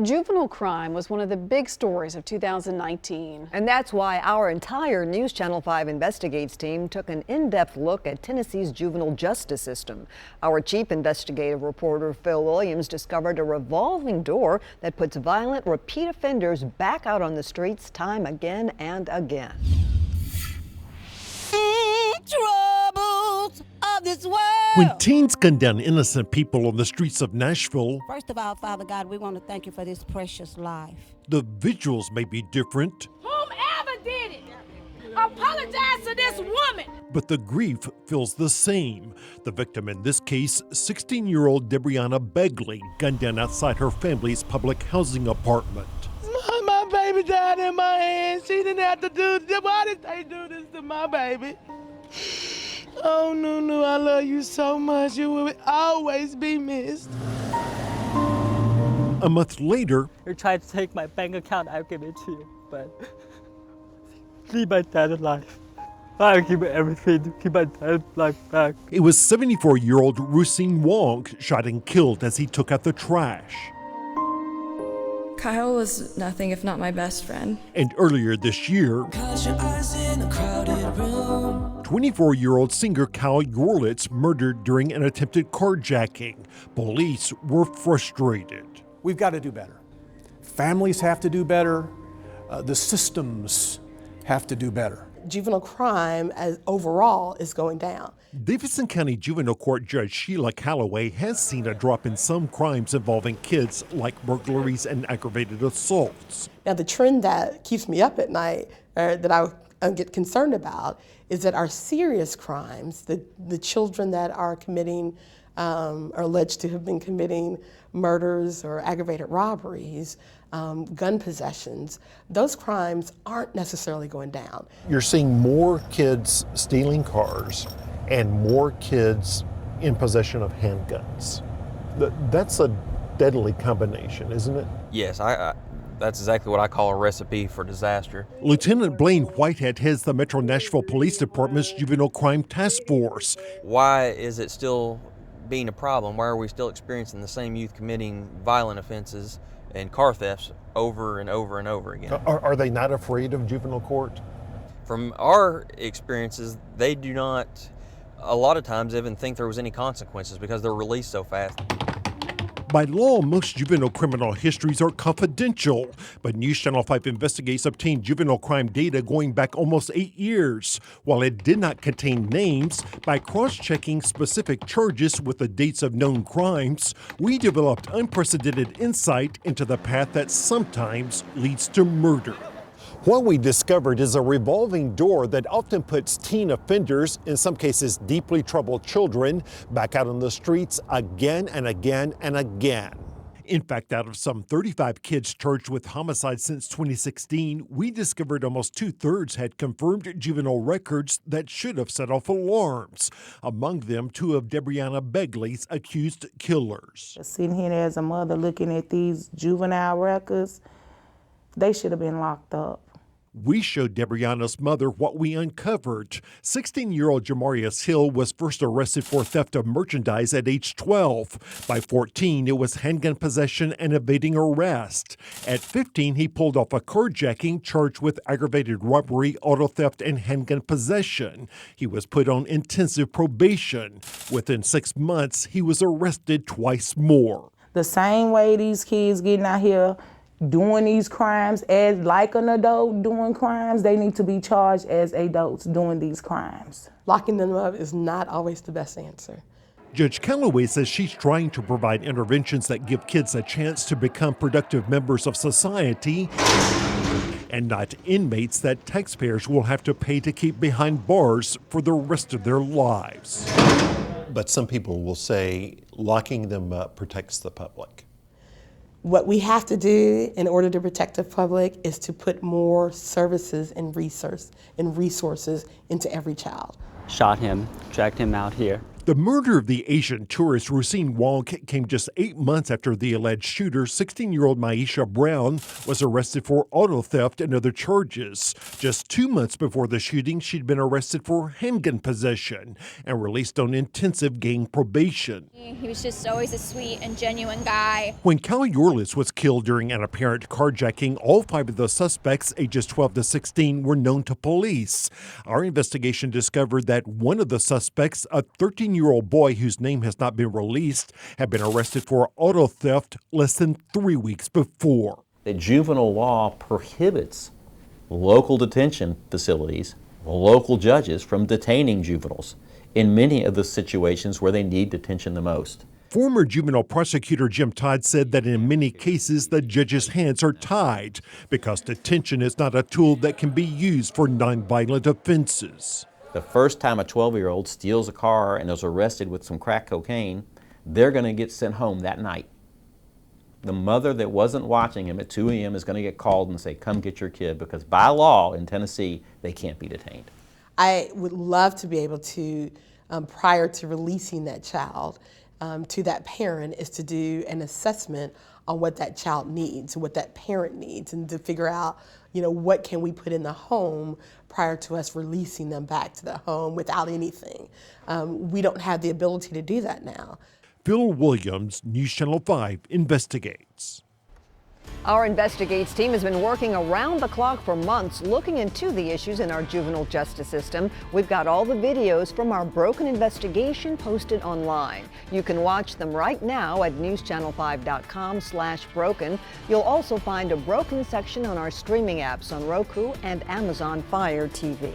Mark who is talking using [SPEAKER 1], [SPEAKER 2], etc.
[SPEAKER 1] Juvenile crime was one of the big stories of 2019.
[SPEAKER 2] And that's why our entire News Channel 5 Investigates team took an in-depth look at Tennessee's juvenile justice system. Our chief investigative reporter, Phil Williams, discovered a revolving door that puts violent repeat offenders back out on the streets time again and again.
[SPEAKER 3] Troubles of this world.
[SPEAKER 4] When teens gun down innocent people on the streets of Nashville,
[SPEAKER 3] First of all, Father God, we want to thank you for this precious life.
[SPEAKER 4] the visuals may be different,
[SPEAKER 5] Whomever did it, apologize to this woman.
[SPEAKER 4] but the grief feels the same. The victim in this case, 16-year-old Debrianna Begley, gunned down outside her family's public housing apartment.
[SPEAKER 6] My baby died in my hands. She didn't have to do this. Why did they do this to my baby? Oh, Nunu, I love you so much. You will always be missed.
[SPEAKER 4] A month later,
[SPEAKER 7] You tried to take my bank account, I'll give it to you, but keep my dad alive. I'll give you everything to keep my dad life back.
[SPEAKER 4] it was 74-year-old Rusine Wong shot and killed as he took out the trash.
[SPEAKER 8] Kyle was nothing if not my best friend.
[SPEAKER 4] And earlier this year, 24-year-old singer Kyle Yorlitz murdered during an attempted carjacking. Police were frustrated.
[SPEAKER 9] We've got to do better. Families have to do better. The systems have to do better.
[SPEAKER 6] Juvenile crime as overall is going down.
[SPEAKER 4] Davidson County Juvenile Court Judge Sheila Calloway has seen a drop in some crimes involving kids, like burglaries and aggravated assaults.
[SPEAKER 6] Now, the trend that keeps me up at night, that I get concerned about, is that our serious crimes, the children that are committing, are alleged to have been committing murders or aggravated robberies, gun possessions, those crimes aren't necessarily going down.
[SPEAKER 10] You're seeing more kids stealing cars and more kids in possession of handguns. That's a deadly combination, isn't it?
[SPEAKER 11] Yes, that's exactly what I call a recipe for disaster.
[SPEAKER 4] Lieutenant Blaine Whitehead heads the Metro Nashville Police Department's Juvenile Crime Task Force.
[SPEAKER 11] Why is it still being a problem? Why are we still experiencing the same youth committing violent offenses and car thefts over and over and over again?
[SPEAKER 10] Are they not afraid of juvenile court?
[SPEAKER 11] From our experiences, they do not, a lot of times, even think there was any consequences because they're released so fast.
[SPEAKER 4] By law, most juvenile criminal histories are confidential, but News Channel 5 Investigates obtained juvenile crime data going back almost 8 years. While it did not contain names, by cross-checking specific charges with the dates of known crimes, we developed unprecedented insight into the path that sometimes leads to murder.
[SPEAKER 10] What we discovered is a revolving door that often puts teen offenders, in some cases deeply troubled children, back out on the streets again and again and again.
[SPEAKER 4] In fact, out of some 35 kids charged with homicide since 2016, we discovered almost 2/3 had confirmed juvenile records that should have set off alarms. Among them, 2 of Debrianna Begley's accused killers.
[SPEAKER 12] Sitting here as a mother looking at these juvenile records, they should have been locked up.
[SPEAKER 4] We showed Debrianna's mother what we uncovered. 16-year-old Jamarius Hill was first arrested for theft of merchandise at age 12. By 14, it was handgun possession and evading arrest. At 15, he pulled off a carjacking charged with aggravated robbery, auto theft, and handgun possession. He was put on intensive probation. Within 6 months, he was arrested twice more.
[SPEAKER 12] The same way these kids getting out here doing these crimes as like an adult doing crimes, they need to be charged as adults doing these crimes.
[SPEAKER 6] Locking them up is not always the best answer.
[SPEAKER 4] Judge Calloway says she's trying to provide interventions that give kids a chance to become productive members of society and not inmates that taxpayers will have to pay to keep behind bars for the rest of their lives.
[SPEAKER 10] But some people will say locking them up protects the public.
[SPEAKER 6] What we have to do in order to protect the public is to put more services and resources into every child.
[SPEAKER 7] Shot him, dragged him out here.
[SPEAKER 4] The murder of the Asian tourist Rusine Wong came just 8 months after the alleged shooter, 16-year-old Maisha Brown, was arrested for auto theft and other charges. Just 2 months before the shooting, she'd been arrested for handgun possession and released on intensive gang probation.
[SPEAKER 13] He was just always a sweet and genuine guy.
[SPEAKER 4] When Cal Yorlis was killed during an apparent carjacking, all 5 of the suspects, ages 12 to 16, were known to police. Our investigation discovered that one of the suspects, a 13-year-old boy whose name has not been released, had been arrested for auto theft less than 3 weeks before.
[SPEAKER 14] The juvenile law prohibits local detention facilities, local judges from detaining juveniles in many of the situations where they need detention the most.
[SPEAKER 4] Former juvenile prosecutor Jim Todd said that in many cases the judge's hands are tied because detention is not a tool that can be used for nonviolent offenses.
[SPEAKER 14] The first time a 12-year-old steals a car and is arrested with some crack cocaine, they're going to get sent home that night. The mother that wasn't watching him at 2 a.m. is going to get called and say, come get your kid, because by law in Tennessee, they can't be detained.
[SPEAKER 6] I would love to be able to, prior to releasing that child to that parent, is to do an assessment on what that child needs, what that parent needs, and to figure out, what can we put in the home prior to us releasing them back to the home without anything. We don't have the ability to do that now.
[SPEAKER 4] Phil Williams, News Channel 5, investigates.
[SPEAKER 2] Our Investigates team has been working around the clock for months looking into the issues in our juvenile justice system. We've got all the videos from our Broken investigation posted online. You can watch them right now at newschannel5.com/broken. You'll also find a Broken section on our streaming apps on Roku and Amazon Fire TV.